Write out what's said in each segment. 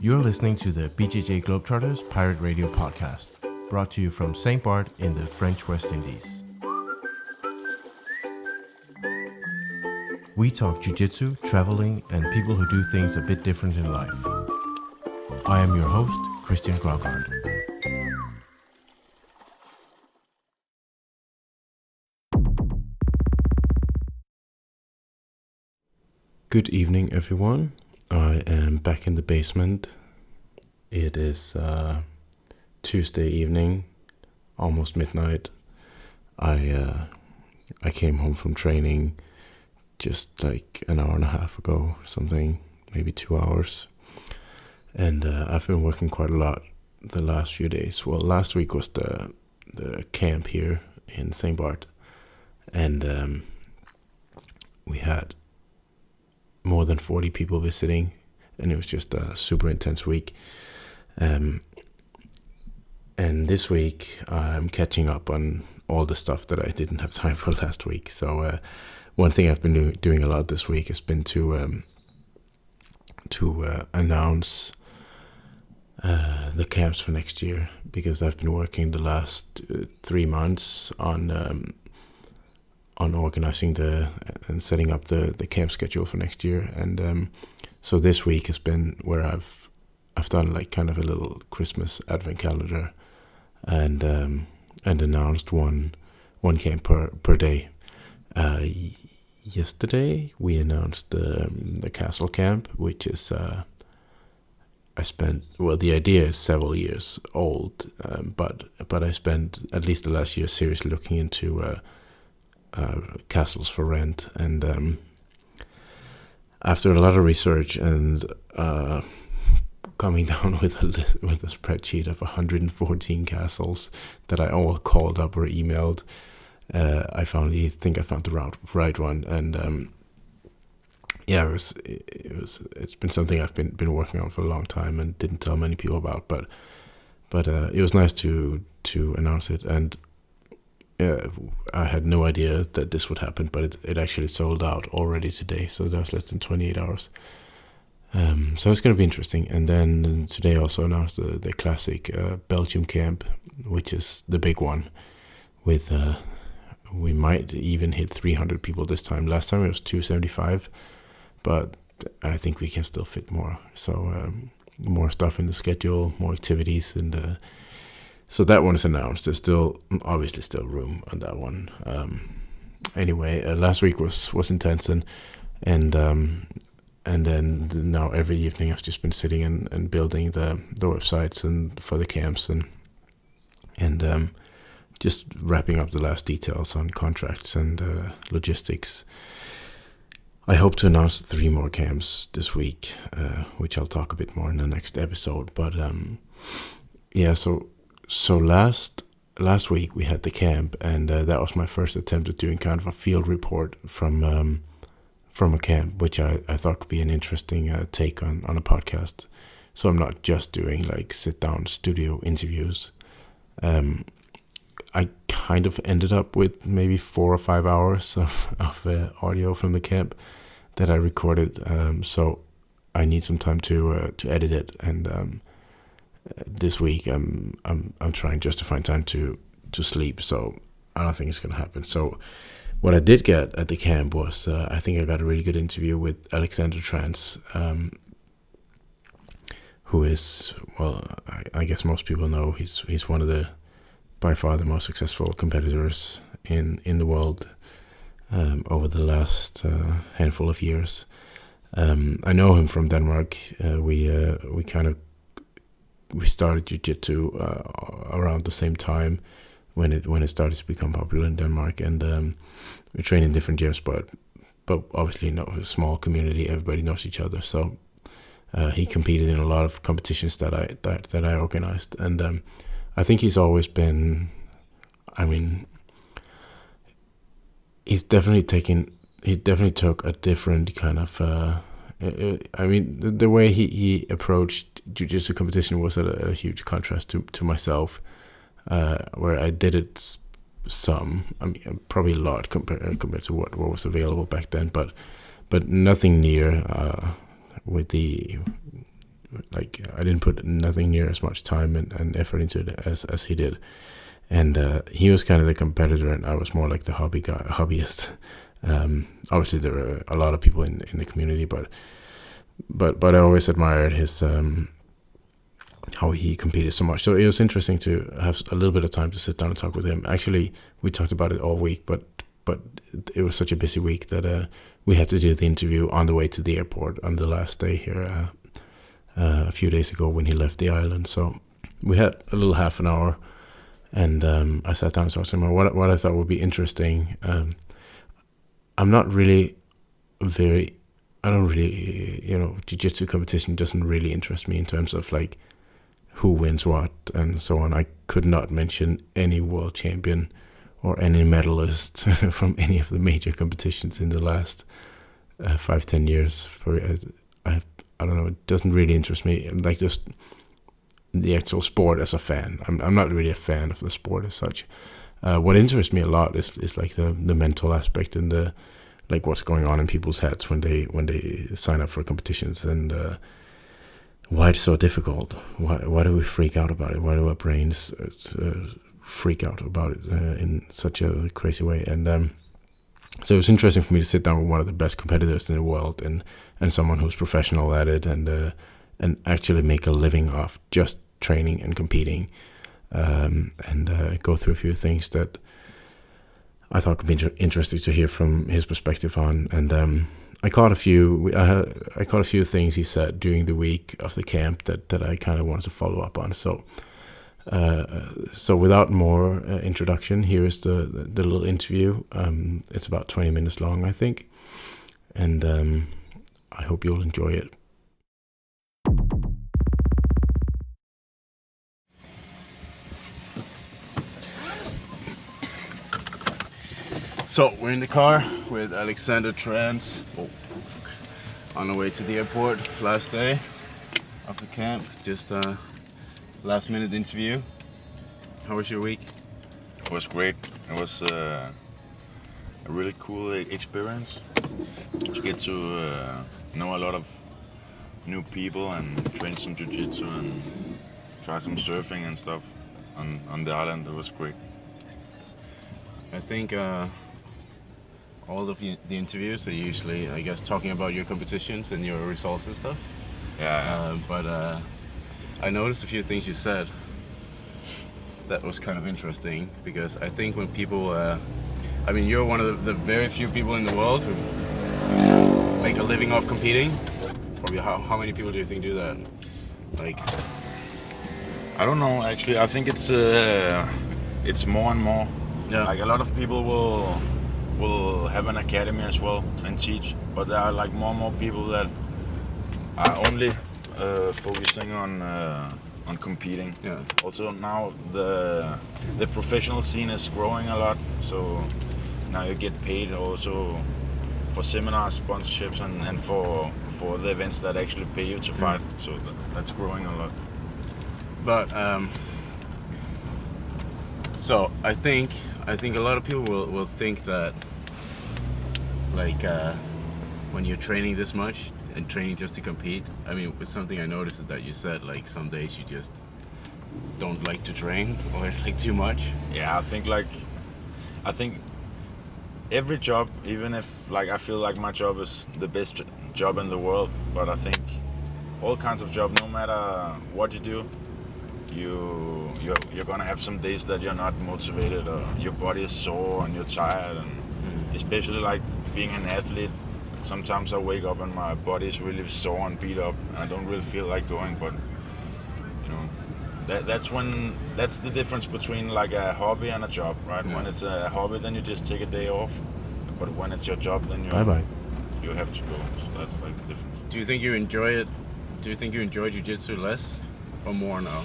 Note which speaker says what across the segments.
Speaker 1: You're listening to the BJJ Globetrotters Pirate Radio podcast, brought to you from St. Bart in the French West Indies. We talk jiu-jitsu, traveling, and people who do things a bit different in life. I am your host, Christian Graugard. Good evening, everyone. I am back in the basement. It is Tuesday evening, almost midnight. I came home from training just like an hour and a half ago, something, maybe 2 hours. And I've been working quite a lot the last few days. Well, last week was the camp here in St. Bart. And we had more than 40 people visiting, and it was just a super intense week. And this week I'm catching up on all the stuff that I didn't have time for last week. So one thing I've been doing a lot this week has been to announce the camps for next year, because I've been working the last 3 months on organizing and setting up the camp schedule for next year. And so this week has been where I've done like kind of a little Christmas advent calendar and announced one camp per day. Yesterday we announced the castle camp, which is the idea is several years old, but I spent at least the last year seriously looking into castles for rent, and after a lot of research and coming down with a spreadsheet of 114 castles that I all called up or emailed, I finally think I found the right one. And it's been something I've been working on for a long time and didn't tell many people about, but it was nice to announce it. And I had no idea that this would happen, but it actually sold out already today, so that was less than 28 hours. So it's going to be interesting. And then today also announced the classic Belgium camp, which is the big one. With we might even hit 300 people this time. Last time it was 275, but I think we can still fit more. So more stuff in the schedule, more activities, and so that one is announced. There's obviously still room on that one. Anyway, last week was intense, and then now every evening I've just been sitting and building the websites and for the camps and just wrapping up the last details on contracts and logistics. I hope to announce 3 more camps this week, which I'll talk a bit more in the next episode. But So last week we had the camp, and that was my first attempt at doing kind of a field report from a camp, which I thought could be an interesting take on a podcast. So I'm not just doing like sit down studio interviews. I kind of ended up with maybe 4 or 5 hours of audio from the camp that I recorded. So I need some time to edit it, and this week I'm trying just to find time to sleep, so I don't think it's gonna happen. So what I did get at the camp was I think I got a really good interview with Alexander Trans, who is, well, I guess most people know he's one of the by far the most successful competitors in the world over the last handful of years. I know him from Denmark. We started jiu-jitsu around the same time when it started to become popular in Denmark, and we train in different gyms, but obviously a small community, everybody knows each other. So he competed in a lot of competitions that I organized, and I think he's always been. I mean, he definitely took a different kind of. The way he approached jiu-jitsu competition was a huge contrast to myself, where I did it probably a lot compared to what was available back then, but nothing near with the like I didn't put nothing near as much time and effort into it as he did. And he was kind of the competitor, and I was more like the hobbyist. Obviously, there were a lot of people in the community, but I always admired his how he competed so much. So it was interesting to have a little bit of time to sit down and talk with him. Actually, we talked about it all week, but it was such a busy week that we had to do the interview on the way to the airport on the last day here a few days ago when he left the island. So we had a little half an hour, and I sat down and talked to him. What I thought would be interesting. I'm not really I don't really, jiu-jitsu competition doesn't really interest me in terms of like who wins what and so on. I could not mention any world champion or any medalist from any of the major competitions in the last 5-10 years. I don't know, it doesn't really interest me. Like just the actual sport as a fan. I'm not really a fan of the sport as such. What interests me a lot is like the mental aspect and the like what's going on in people's heads when they sign up for competitions, and why it's so difficult. Why do we freak out about it? Why do our brains freak out about it in such a crazy way? And so it was interesting for me to sit down with one of the best competitors in the world, and someone who's professional at it, and actually make a living off just training and competing, and go through a few things that I thought could be interesting to hear from his perspective on. And I caught a few things he said during the week of the camp that I kind of wanted to follow up on. So without more introduction, here is the little interview. It's about 20 minutes long, I think, and I hope you'll enjoy it. So we're in the car with Alexander Trans on the way to the airport. Last day of the camp, just a last minute interview. How was your week?
Speaker 2: It was great. It was a really cool experience to get to know a lot of new people and train some jiu-jitsu and try some surfing and stuff on the island. It was great.
Speaker 1: I think all of the interviews are usually, I guess, talking about your competitions and your results and stuff.
Speaker 2: Yeah.
Speaker 1: But I noticed a few things you said that was kind of interesting, because I think when people, I mean, you're one of the very few people in the world who make a living off competing. Probably how many people do you think do that? Like,
Speaker 2: I don't know, actually. I think it's more and more.
Speaker 1: Yeah.
Speaker 2: Like a lot of people will have an academy as well and teach, but there are like more and more people that are only focusing on competing.
Speaker 1: Yeah.
Speaker 2: Also now the professional scene is growing a lot, so now you get paid also for seminars, sponsorships, and for the events that actually pay you to fight. So that's growing a lot.
Speaker 1: But so I think a lot of people will think that, like, when you're training this much and training just to compete. I mean, it's something I noticed is that you said like some days you just don't like to train, or it's like too much.
Speaker 2: Yeah, I think every job, even if like I feel like my job is the best job in the world, but I think all kinds of job, no matter what you do, you're gonna have some days that you're not motivated, or your body is sore and you're tired, and especially like being an athlete, sometimes I wake up and my body is really sore and beat up and I don't really feel like going. But you know, that's the difference between like a hobby and a job, right?
Speaker 1: Yeah.
Speaker 2: When it's a hobby, then you just take a day off, but when it's your job, then you have to go. So that's like the difference.
Speaker 1: Do you think you enjoy it? Do you think you enjoy jiu-jitsu less or more now?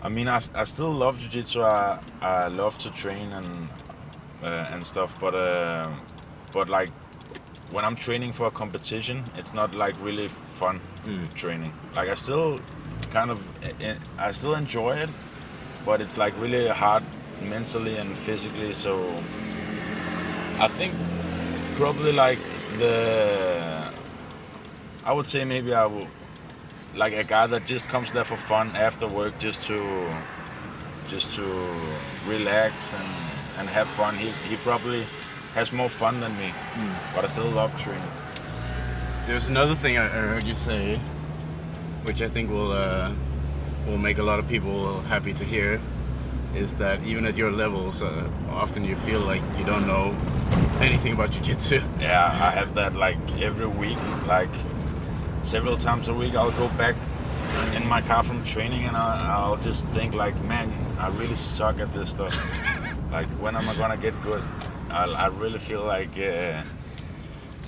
Speaker 2: I mean, I still love jiu-jitsu. I love to train and stuff, but like when I'm training for a competition, it's not like really fun training. Like I still enjoy it, but it's like really hard mentally and physically. So I think probably like I would say maybe I will like a guy that just comes there for fun after work, just to relax and have fun. He probably has more fun than me, but I still love training.
Speaker 3: There's another thing I heard you say, which I think will make a lot of people happy to hear, is that even at your levels, often you feel like you don't know anything about jiu-jitsu.
Speaker 2: Yeah, I have that like every week, like several times a week. I'll go back in my car from training and I'll just think like, man, I really suck at this stuff. Like, when am I gonna get good? I really feel like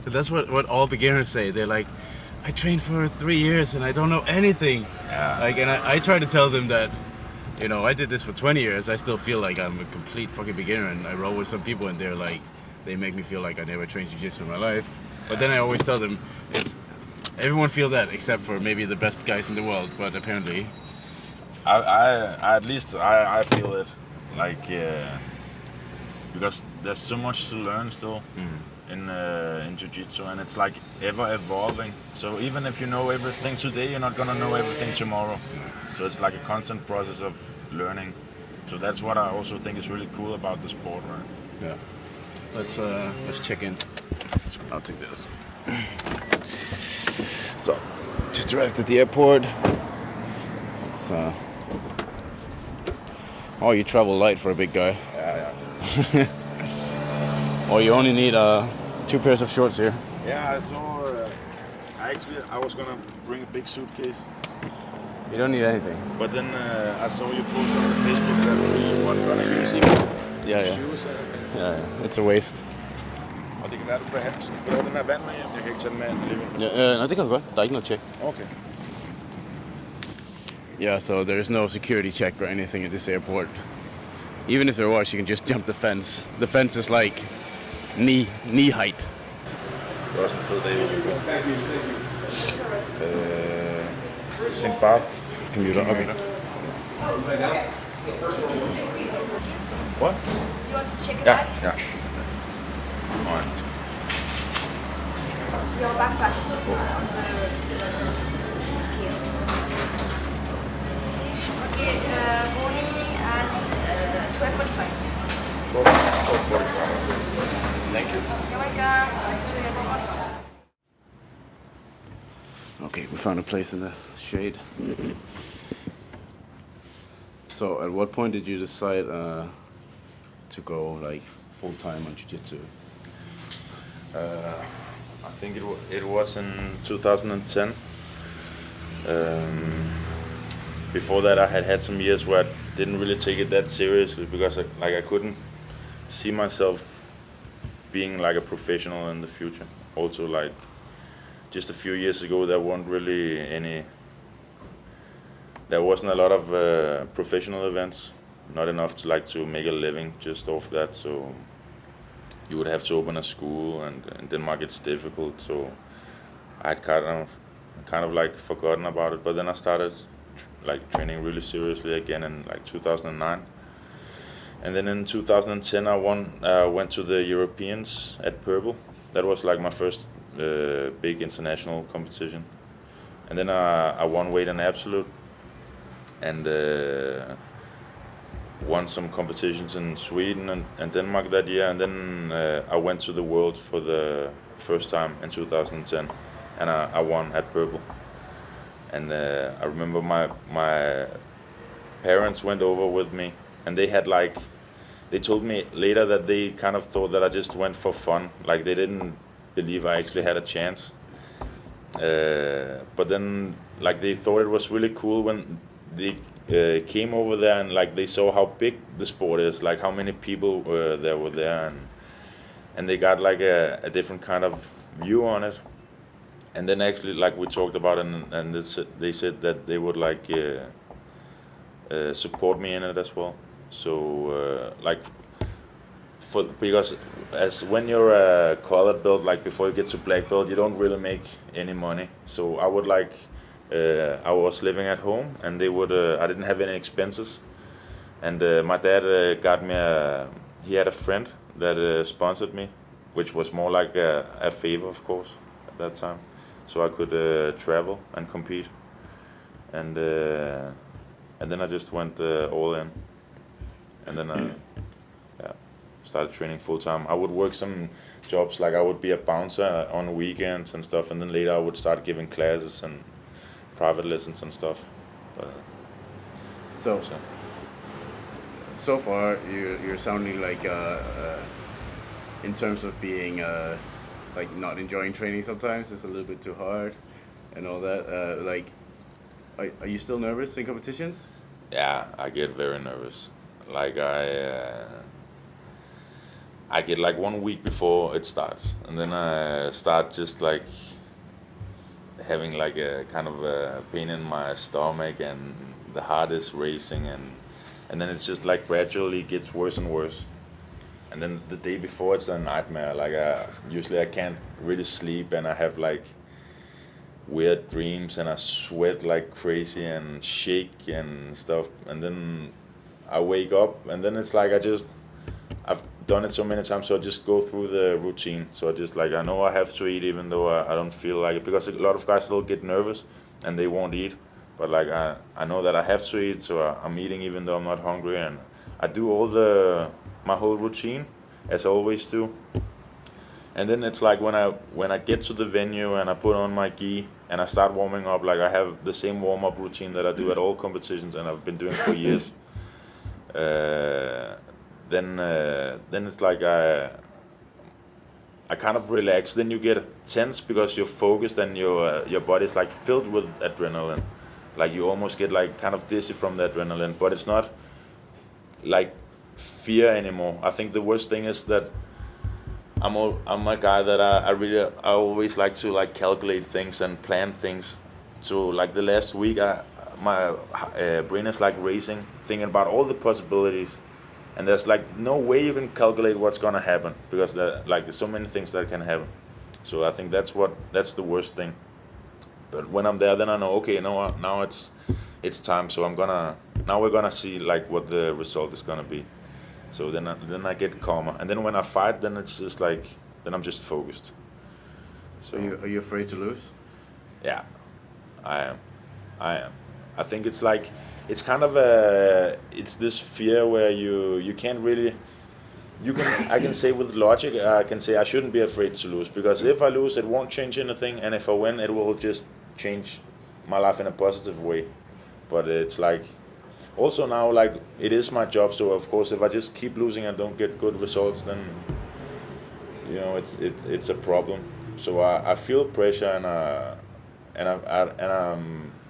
Speaker 3: But that's what all beginners say. They're like, I trained for 3 years and I don't know anything.
Speaker 2: Yeah.
Speaker 3: Like, and I try to tell them that, you know, I did this for 20 years. I still feel like I'm a complete fucking beginner, and I roll with some people and they're like, they make me feel like I never trained jiu-jitsu in my life. But then I always tell them, everyone feel that except for maybe the best guys in the world, but apparently.
Speaker 2: at least I feel it, like because there's so much to learn still in jiu-jitsu, and it's like ever evolving. So even if you know everything today, you're not gonna know everything tomorrow. So it's like a constant process of learning. So that's what I also think is really cool about the sport, right?
Speaker 3: Yeah. Let's check in. I'll take this. So, just arrived at the airport. It's oh, you travel light for a big guy.
Speaker 2: Yeah.
Speaker 3: Oh, you only need 2 pairs of shorts here.
Speaker 2: Yeah, I saw. I was gonna bring a big suitcase,
Speaker 3: You don't need anything.
Speaker 2: but then I saw you post on Facebook that you weren't gonna use even
Speaker 3: Yeah, yeah.
Speaker 2: shoes and everything.
Speaker 3: Yeah, it's a waste.
Speaker 2: Og det kan være, du kan have den her vand med hjem. Jeg kan ikke tage den med alligevel.
Speaker 3: Yeah, nej, det kan du godt. Der er ikke noget check.
Speaker 2: Okay.
Speaker 3: Yeah, so there's no security check or anything at this airport. Even if there was, you can just jump the fence. The fence is like knee height.
Speaker 2: Det er også en fed dag ude på. St. Bath.
Speaker 3: Commuter, okay.
Speaker 2: What?
Speaker 4: You want to check it
Speaker 2: Yeah,
Speaker 4: out?
Speaker 2: yeah. Alright.
Speaker 4: Your backpack is on the scale. Okay, morning at 12:45.
Speaker 2: 12:45. Thank you.
Speaker 4: You're welcome.
Speaker 3: Okay, we found a place in the shade. So, at what point did you decide to go like full time on jiu-jitsu?
Speaker 2: I think it was in 2010. Before that, I had some years where I didn't really take it that seriously because I couldn't see myself being like a professional in the future. Also, like just a few years ago, there wasn't a lot of professional events, not enough to make a living just off that. So you would have to open a school, and in Denmark it's difficult. So I had kind of like forgotten about it. But then I started like training really seriously again in like 2009. And then in 2010 I went to the Europeans at Purple. That was like my first big international competition. And then I won weight in absolute, and won some competitions in Sweden and Denmark that year. And then I went to the World for the first time in 2010, and I won at Purple. And I remember my parents went over with me, and they told me later that they kind of thought that I just went for fun, like they didn't believe I actually had a chance. But then like they thought it was really cool when they came over there, and like they saw how big the sport is, like how many people were there, and they got like a different kind of view on it. And then actually, like we talked about, and they said that they would like support me in it as well. So like because as when you're a colored belt, like before you get to black belt, you don't really make any money. So I would like I was living at home, and they would I didn't have any expenses, and my dad got me he had a friend that sponsored me, which was more like a favor, of course, at that time, so I could travel and compete. and then I just went all in, and then I yeah, started training full time. I would work some jobs, like I would be a bouncer on weekends and stuff, and then later I would start giving classes and private lessons and stuff. But,
Speaker 3: So
Speaker 2: so
Speaker 3: so far you're sounding like in terms of being like not enjoying training sometimes it's a little bit too hard and all that like are you still nervous in competitions?
Speaker 2: yeah, I get very nervous. Like I get like 1 week before it starts, and then I start just like having like a kind of a pain in my stomach, and the heart is racing, and then it's just like gradually gets worse and worse. And then the day before it's a nightmare. Like usually I can't really sleep, and I have like weird dreams, and I sweat like crazy and shake and stuff. And then I wake up, and then it's like I've done it so many times, so I just go through the routine. So I just like I know I have to eat, even though I don't feel like it, because a lot of guys still get nervous and they won't eat. But like I know that I have to eat, so I'm eating even though I'm not hungry, and I do my whole routine as I always do. And then it's like when I get to the venue and I put on my gi and I start warming up, like I have the same warm up routine that I do at all competitions, and I've been doing for years. Then it's like I kind of relax. Then you get tense because you're focused, and your body's like filled with adrenaline. Like you almost get like kind of dizzy from the adrenaline, but it's not like fear anymore. I think the worst thing is that I'm a guy that I always like to like calculate things and plan things. So like the last week, my brain is like racing, thinking about all the possibilities, and there's like no way you can calculate what's gonna happen, because there's so many things that can happen. So I think that's the worst thing. But when I'm there, then I know, okay, now it's time. So now we're gonna see like what the result is gonna be. So then I get calmer, and then when I fight, then it's just like then I'm just focused. So
Speaker 3: Are you afraid to lose?
Speaker 2: yeah, I am. I think it's like it's kind of it's this fear where you can't really. I can say with logic, I can say I shouldn't be afraid to lose, because if I lose, it won't change anything, and if I win, it will just change my life in a positive way. But it's like also now, like it is my job, so of course if I just keep losing and don't get good results, then it's a problem. So I feel pressure,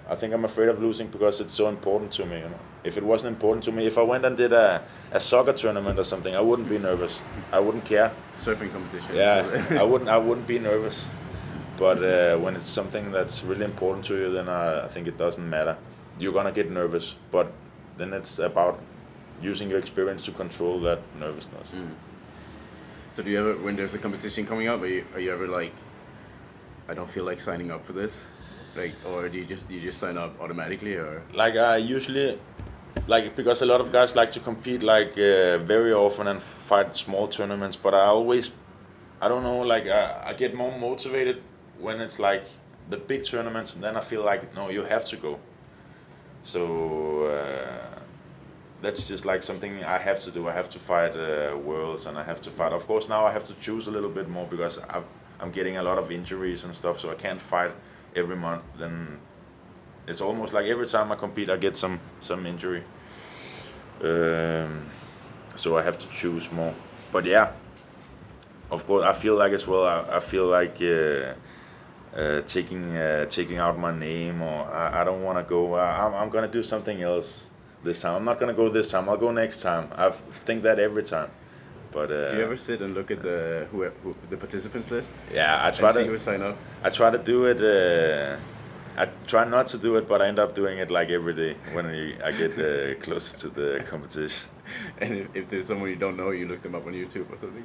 Speaker 2: I think I'm afraid of losing because it's so important to me. If it wasn't important to me, if I went and did a soccer tournament or something, I wouldn't be nervous. I wouldn't care.
Speaker 3: Surfing competition.
Speaker 2: Yeah, I wouldn't be nervous. But when it's something that's really important to you, then I think it doesn't matter. You're gonna get nervous, but then it's about using your experience to control that nervousness.
Speaker 3: So do you ever, when there's a competition coming up, are you ever like, I don't feel like signing up for this, like, or do you just sign up automatically, or?
Speaker 2: Like I usually, like because a lot of guys like to compete like very often and fight small tournaments, but I don't know, like I get more motivated when it's like the big tournaments, and then I feel like no, you have to go. So that's just like something I have to do. I have to fight worlds, and I have to fight. Of course, now I have to choose a little bit more because I'm getting a lot of injuries and stuff, so I can't fight every month. Then it's almost like every time I compete, I get some injury. So I have to choose more. But yeah, of course, I feel like as well. I feel like taking out my name, or I don't want to go. I'm gonna do something else this time. I'm not gonna go this time. I'll go next time. I think that every time. But
Speaker 3: do you ever sit and look at the participants list?
Speaker 2: Yeah, I
Speaker 3: try to see who sign up.
Speaker 2: I try to do it. I try not to do it, but I end up doing it like every day when I get closer to the competition.
Speaker 3: And if there's someone you don't know, you look them up on YouTube or something.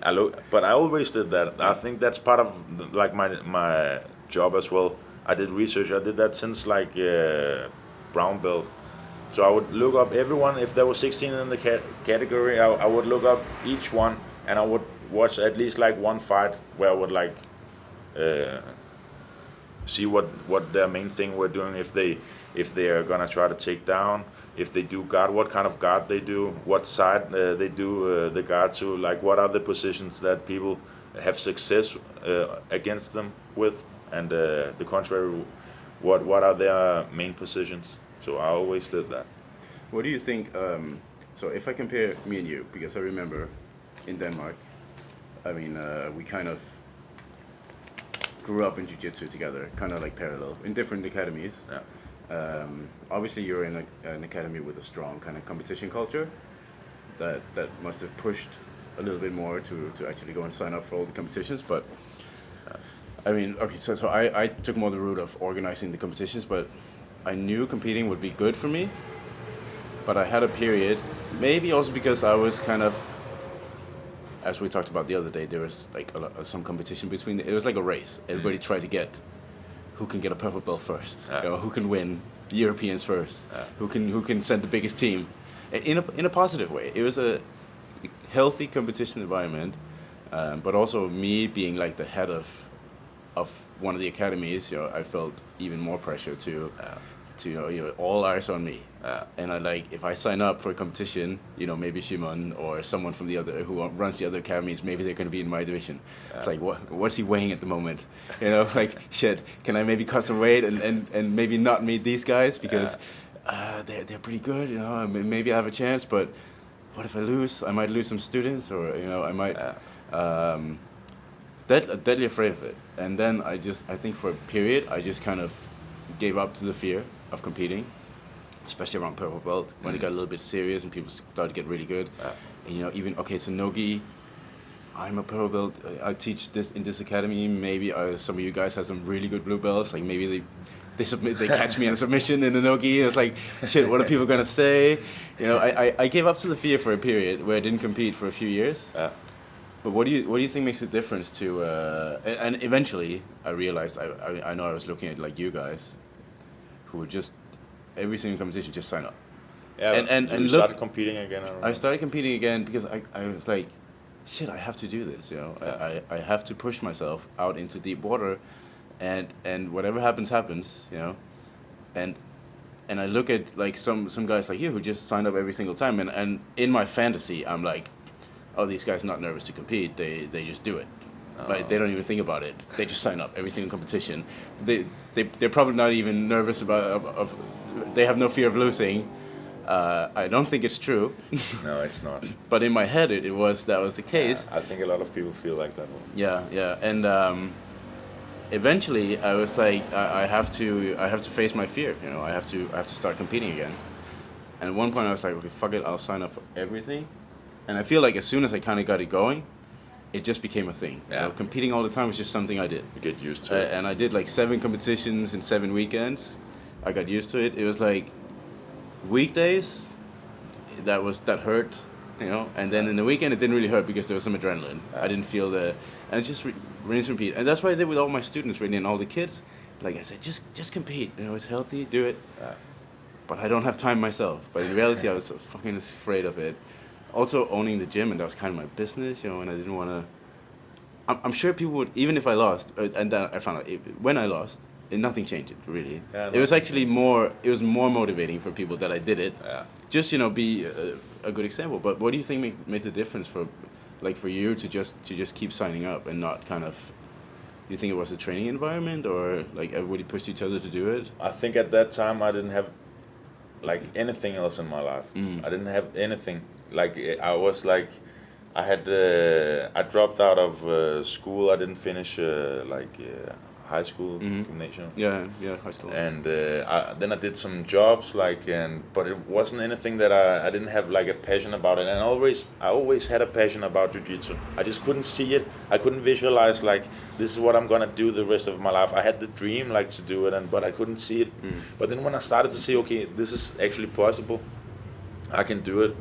Speaker 2: But I always did that. I think that's part of like my job as well. I did research. I did that since like brown belt. So I would look up everyone. If there was 16 in the category, I would look up each one, and I would watch at least like one fight where I would like see what their main thing we're doing. If they are gonna try to take down, if they do guard, what kind of guard they do, what side they do the guard to, like what are the positions that people have success against them with, and the contrary, what are their main positions. So I always did that.
Speaker 3: What do you think? So if I compare me and you, because I remember in Denmark, I mean, we kind of grew up in jiu-jitsu together, kind of like parallel, in different academies.
Speaker 2: Yeah.
Speaker 3: Obviously, you're in an academy with a strong kind of competition culture that must have pushed a little bit more to actually go and sign up for all the competitions. But I mean, okay, so I took more the route of organizing the competitions, but I knew competing would be good for me. But I had a period, maybe also because I was kind of, as we talked about the other day, there was like some competition between. It was like a race. Everybody tried to get who can get a purple belt first, you know, who can win the Europeans first, who can send the biggest team, in a positive way. It was a healthy competition environment, but also me being like the head of one of the academies, you know, I felt even more pressure to you know, all eyes on me. And I like, if I sign up for a competition, you know, maybe Shimon or someone from the other who runs the other academies, maybe they're going to be in my division. It's like, what's he weighing at the moment? You know, like, shit, can I maybe cut some weight and maybe not meet these guys because they're pretty good, you know, maybe I have a chance, but what if I lose? I might lose some students, or, you know, I might, deadly afraid of it. And then I think for a period, I just kind of gave up to the fear of competing, especially around purple belt, when it got a little bit serious and people started to get really good. And, you know, even, okay, so Nogi, I'm a purple belt, I teach this in this academy, maybe some of you guys have some really good blue belts, like maybe they catch me in a submission in the Nogi, and it's like, shit, what are people gonna say? You know, I gave up to the fear for a period where I didn't compete for a few years. But what do you think makes a difference to, and eventually I realized, I know I was looking at like you guys, who would just, every single competition, just sign up.
Speaker 2: Yeah, and you started competing again.
Speaker 3: I started competing again because I was like, shit, I have to do this, you know. I have to push myself out into deep water, and whatever happens, you know. And I look at like some guys like you who just signed up every single time, and in my fantasy, I'm like, oh, these guys are not nervous to compete. They just do it. Like, they don't even think about it. They just sign up every single competition. They're probably not even nervous about they have no fear of losing. I don't think it's true.
Speaker 2: No, it's not.
Speaker 3: But in my head, that was the case.
Speaker 2: I think a lot of people feel like that.
Speaker 3: Yeah. And eventually, I was like, I have to face my fear. You know, I have to start competing again. And at one point, I was like, okay, fuck it, I'll sign up for everything. And I feel like as soon as I kind of got it going, it just became a thing.
Speaker 2: Yeah.
Speaker 3: You know, competing all the time was just something I did.
Speaker 2: You get used to it.
Speaker 3: And I did like 7 competitions in 7 weekends. I got used to it. It was like weekdays, that hurt, you know. And then in the weekend, it didn't really hurt because there was some adrenaline. I didn't feel and it just rinse and repeat. And that's what I did with all my students, really, and all the kids. Like I said, just compete. You know, it's healthy, do it. But I don't have time myself. But in reality, I was fucking afraid of it. Also owning the gym, and that was kind of my business, you know, and I didn't want to. I'm sure people would, even if I lost, and then I found out when I lost, nothing changed, really.
Speaker 2: Yeah,
Speaker 3: it was actually more motivating for people that I did it.
Speaker 2: Yeah.
Speaker 3: Just, you know, be a good example. But what do you think made the difference for you to just keep signing up and not kind of? Do you think it was a training environment, or like everybody pushed each other to do it?
Speaker 2: I think at that time I didn't have like anything else in my life. I didn't have anything. Like I was like, I dropped out of school. I didn't finish high school, gymnasium.
Speaker 3: Yeah, high school.
Speaker 2: And then I did some jobs, but it wasn't anything that I didn't have like a passion about it. And I always had a passion about jiu-jitsu. I just couldn't see it. I couldn't visualize like this is what I'm gonna do the rest of my life. I had the dream like to do it, but I couldn't see it. But then when I started to see, okay, this is actually possible, I can do it.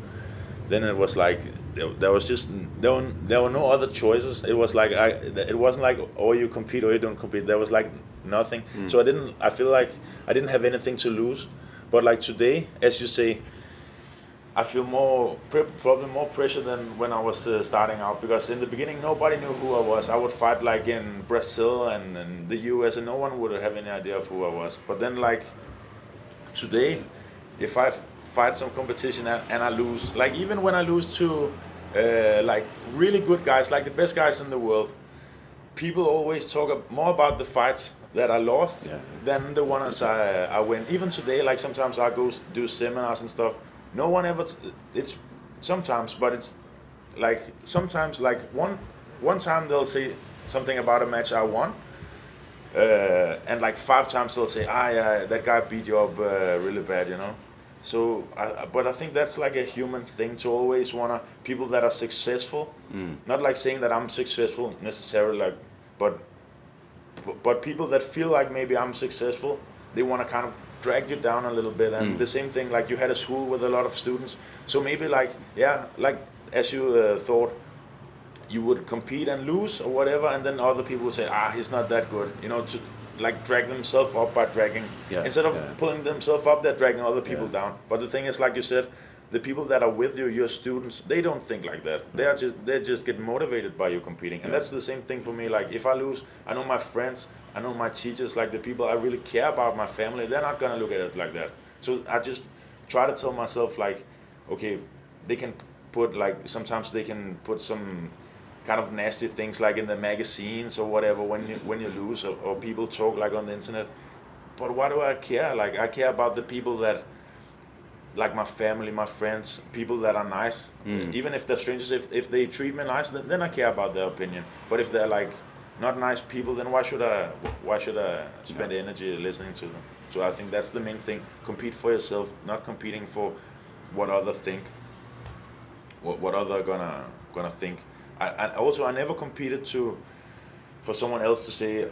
Speaker 2: Then it was like there were no other choices. It was like it wasn't like, oh, you compete or you don't compete. There was like nothing. So I feel like I didn't have anything to lose. But like today, as you say, I feel probably more pressure than when I was starting out, because in the beginning nobody knew who I was. I would fight like in Brazil and the US, and no one would have any idea of who I was. But then like today, if I fight some competition and I lose, like even when I lose to like really good guys, like the best guys in the world, people always talk more about the fights that I lost than the ones I win. Even today, like sometimes I go do seminars and stuff. No one ever. It's sometimes, but it's like sometimes like one time they'll say something about a match I won, and like 5 times they'll say, yeah, that guy beat you up really bad, you know. So, but I think that's like a human thing to always wanna people that are successful. Not like saying that I'm successful necessarily, like, but people that feel like maybe I'm successful, they wanna kind of drag you down a little bit. And the same thing, like you had a school with a lot of students, so maybe like like as you thought you would compete and lose or whatever, and then other people would say, he's not that good, you know, to like drag themselves up by dragging, instead of pulling themselves up, they're dragging other people down. But the thing is, like you said, the people that are with you, your students, they don't think like that. They just get motivated by you competing, and that's the same thing for me. Like if I lose, I know my friends, I know my teachers, like the people I really care about, my family, they're not gonna look at it like that. So I just try to tell myself like, okay, they can put like sometimes they can put some kind of nasty things like in the magazines or whatever when you lose, or people talk like on the internet. But why do I care? Like I care about the people that, like my family, my friends, people that are nice. Even if they're strangers, if they treat me nice, then I care about their opinion. But if they're like not nice people, then why should I spend energy listening to them? So I think that's the main thing. Compete for yourself, not competing for what others think, what other gonna think. I never competed for someone else to say,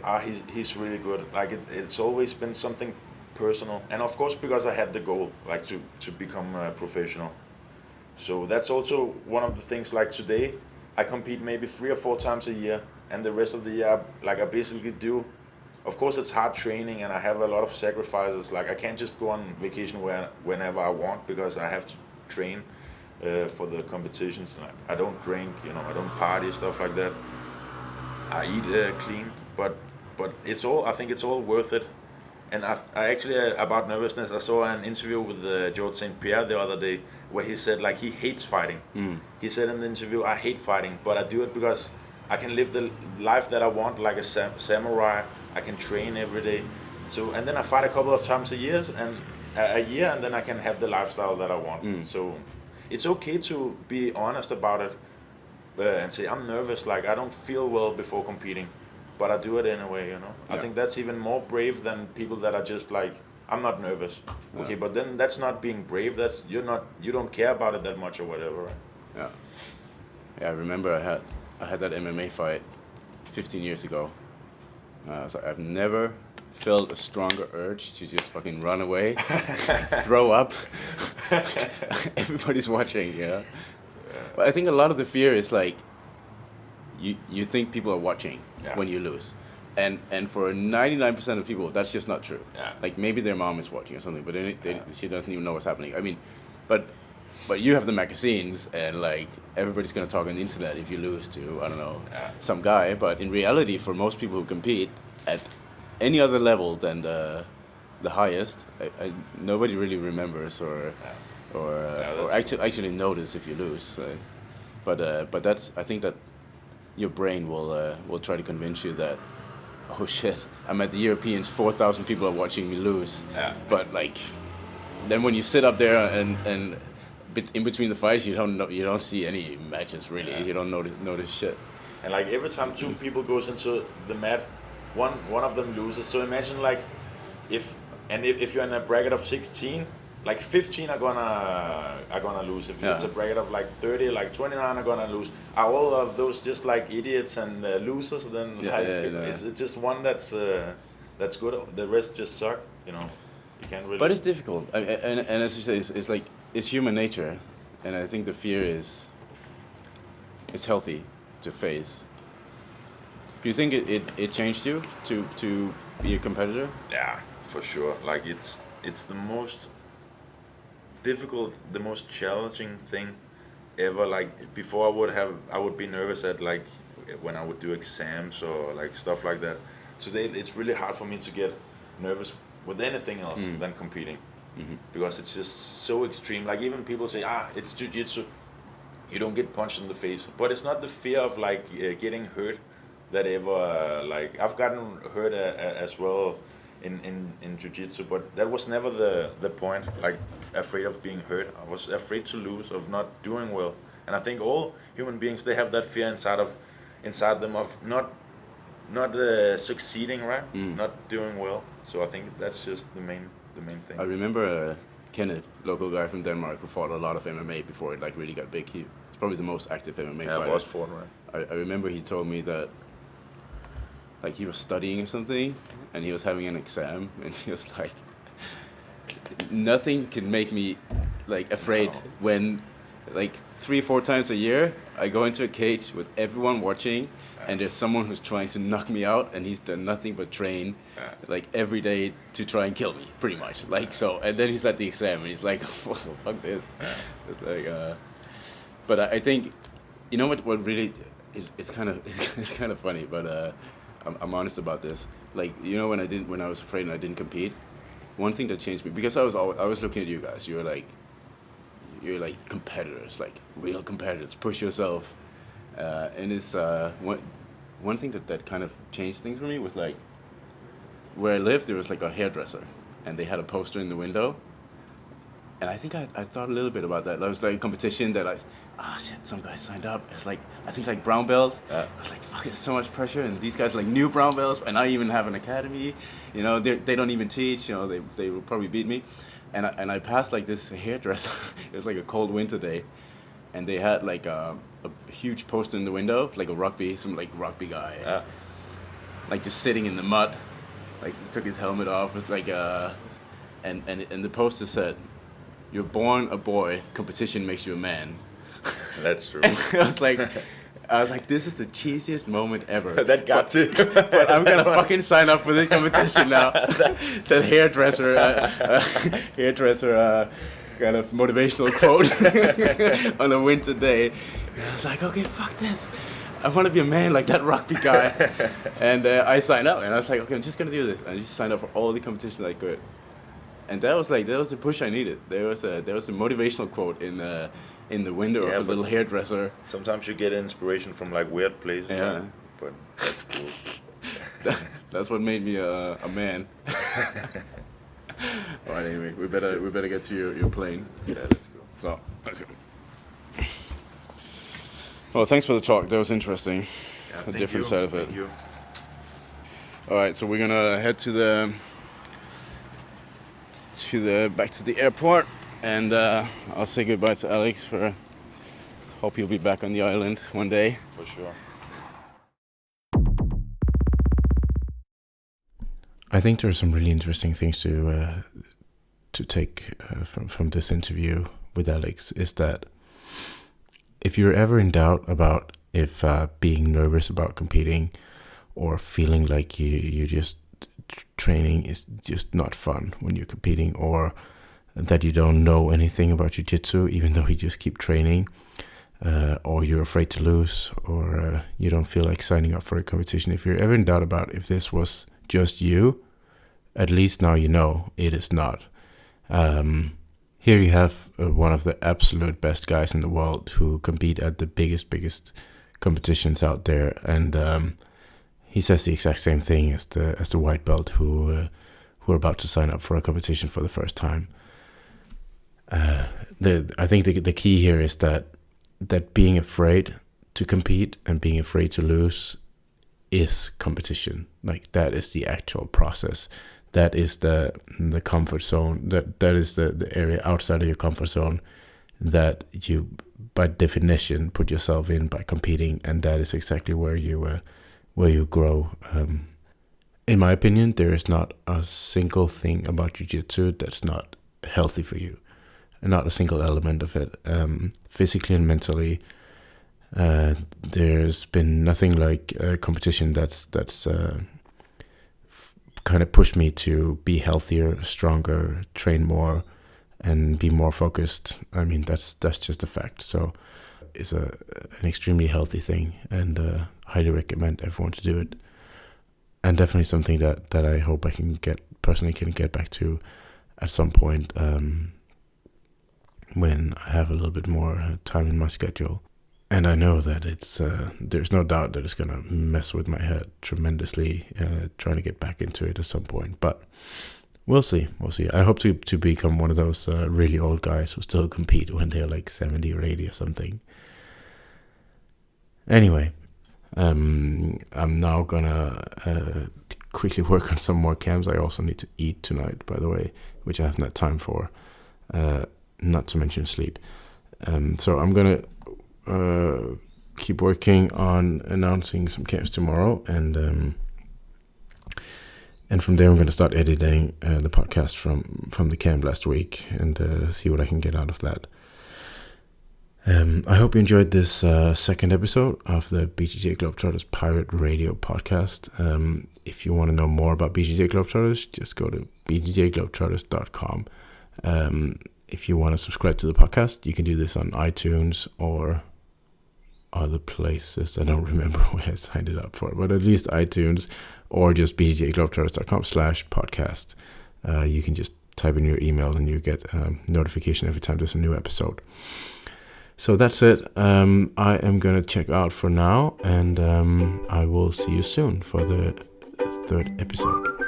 Speaker 2: he's really good. Like it's always been something personal, and of course because I had the goal, like to become a professional. So that's also one of the things. Like today, I compete maybe 3 or 4 times a year, and the rest of the year, like I basically do. Of course, it's hard training, and I have a lot of sacrifices. Like I can't just go on vacation whenever I want, because I have to train for the competitions. Like I don't drink, you know, I don't party, stuff like that. I eat clean, but it's all. I think it's all worth it. And I actually about nervousness, I saw an interview with George St. Pierre the other day where he said like he hates fighting. He said in the interview, I hate fighting, but I do it because I can live the life that I want, like a samurai. I can train every day. So and then I fight a couple of times a year, and then I can have the lifestyle that I want. So it's okay to be honest about it and say I'm nervous. Like I don't feel well before competing, but I do it anyway, you know. I think that's even more brave than people that are just like, I'm not nervous. Okay, but then that's not being brave. That's you don't care about it that much or whatever, right?
Speaker 3: Yeah, I remember I had that MMA fight 15 years ago. I was like, I've never felt a stronger urge to just fucking run away, throw up. Everybody's watching, you know. But I think a lot of the fear is like, you think people are watching when you lose, and for 99% of people that's just not true. Like maybe their mom is watching or something, but she doesn't even know what's happening. I mean, but you have the magazines, and like everybody's gonna talk on the internet if you lose to, I don't know, some guy. But in reality, for most people who compete at any other level than the highest, nobody really remembers or actually notice if you lose. But that's, I think that your brain will try to convince you that, oh shit, I'm at the Europeans, 4,000 people are watching me lose. But like, then when you sit up there and in between the fights, you don't see any matches really. You don't notice shit.
Speaker 2: And like every time 2 people goes into the mat, one of them loses. So imagine like if you're in a bracket of 16, like 15 are gonna lose. If it's a bracket of like 30, like 29 are gonna lose. Are all of those just like idiots and losers? Then it's just one that's good. The rest just suck. You know, you can't really.
Speaker 3: But it's difficult. And as you say, it's like it's human nature, and I think the fear is healthy to face. Do you think it changed you to be a competitor?
Speaker 2: Yeah, for sure. Like it's the most difficult, the most challenging thing ever. Like before, I would be nervous at like when I would do exams or like stuff like that. Today, it's really hard for me to get nervous with anything else than competing, because it's just so extreme. Like even people say, it's jiu-jitsu, you don't get punched in the face, but it's not the fear of like getting hurt that ever like I've gotten hurt as well in jiu-jitsu, but that was never the point, like afraid of being hurt. I was afraid to lose, of not doing well. And I think all human beings, they have that fear inside them of not succeeding, right? Not doing well. So I think that's just the main thing.
Speaker 3: I remember Kenneth, local guy from Denmark, who fought a lot of MMA before it like really got big. He's probably the most active MMA fighter.
Speaker 2: Yeah, was fought, right?
Speaker 3: I remember he told me that like he was studying or something and he was having an exam and he was like, nothing can make me like afraid when like 3-4 times a year I go into a cage with everyone watching and there's someone who's trying to knock me out and he's done nothing but train like every day to try and kill me, pretty much. Like so, and then he's at the exam and he's like, oh, fuck this. It's like but I think, you know what really is, it's kind of funny, but I'm honest about this. Like, you know, when I was afraid and I didn't compete, one thing that changed me, because I was looking at you guys, you're like competitors, like real competitors, push yourself, and it's one thing that kind of changed things for me was like, where I lived there was like a hairdresser and they had a poster in the window, and I think I thought a little bit about that. There was like a competition that some guys signed up. It's like, I think like brown belt. I was like, fuck, there's so much pressure, and these guys like new brown belts, and I even have an academy. You know, they don't even teach. You know, they will probably beat me. And I passed like this hairdresser. It was like a cold winter day, and they had like a huge poster in the window, like some rugby guy, like just sitting in the mud, like he took his helmet off. It was like and the poster said, "You're born a boy. Competition makes you a man."
Speaker 2: That's true.
Speaker 3: And I was like, this is the cheesiest moment ever.
Speaker 2: That got to.
Speaker 3: But I'm gonna fucking sign up for this competition now. That hairdresser kind of motivational quote on a winter day. And I was like, okay, fuck this. I want to be a man like that rugby guy. And I signed up, and I was like, okay, I'm just gonna do this. And I just signed up for all the competitions I could. And that was the push I needed. There was a motivational quote in the window of a little hairdresser.
Speaker 2: Sometimes you get inspiration from like weird places.
Speaker 3: Yeah.
Speaker 2: Right? But that's cool.
Speaker 3: That's what made me a man. All right, anyway, we better get to your plane.
Speaker 2: Yeah, let's go.
Speaker 3: So let's go. Well, thanks for the talk. That was interesting.
Speaker 2: Yeah,
Speaker 3: A different side of it.
Speaker 2: Thank you.
Speaker 3: All right, so we're gonna head to the back to the airport, and I'll say goodbye to Alex. Hope he'll be back on the island one day.
Speaker 2: For sure.
Speaker 1: I think there are some really interesting things to take from this interview with Alex. Is that if you're ever in doubt about if being nervous about competing or feeling like you just training is just not fun when you're competing, or that you don't know anything about jiu-jitsu even though you just keep training, or you're afraid to lose, or you don't feel like signing up for a competition, if you're ever in doubt about if this was just you, at least now you know it is not. Here you have one of the absolute best guys in the world who compete at the biggest competitions out there, and he says the exact same thing as the white belt who are about to sign up for a competition for the first time. I think the key here is that being afraid to compete and being afraid to lose is competition. Like, that is the actual process. That is the comfort zone. That is the area outside of your comfort zone that you, by definition, put yourself in by competing, and that is exactly where you grow. In my opinion, there is not a single thing about jiu-jitsu that's not healthy for you, and not a single element of it, physically and mentally. There's been nothing like a competition that's kind of pushed me to be healthier, stronger, train more, and be more focused. I mean, that's just a fact. So it's an extremely healthy thing, and highly recommend everyone to do it. And definitely something that I hope I can get back to at some point when I have a little bit more time in my schedule. And I know that there's no doubt that it's gonna mess with my head tremendously, trying to get back into it at some point. But we'll see. I hope to become one of those really old guys who still compete when they're like 70 or 80 or something. Anyway, I'm now gonna quickly work on some more cams. I also need to eat tonight, by the way, which I haven't had time for. Not to mention sleep. So I'm gonna keep working on announcing some camps tomorrow, and from there I'm going to start editing the podcast from the camp last week, and see what I can get out of that. I hope you enjoyed this second episode of the BJJ Globetrotters Pirate Radio podcast. If you want to know more about BJJ Globetrotters, just go to bjjglobetrotters.com. If you want to subscribe to the podcast, you can do this on iTunes or other places. I don't remember where I signed it up for, but at least iTunes, or just bjjglobetrotters.com/podcast. You can just type in your email and you get notification every time there's a new episode. So that's it. I am going to check out for now, and I will see you soon for the third episode.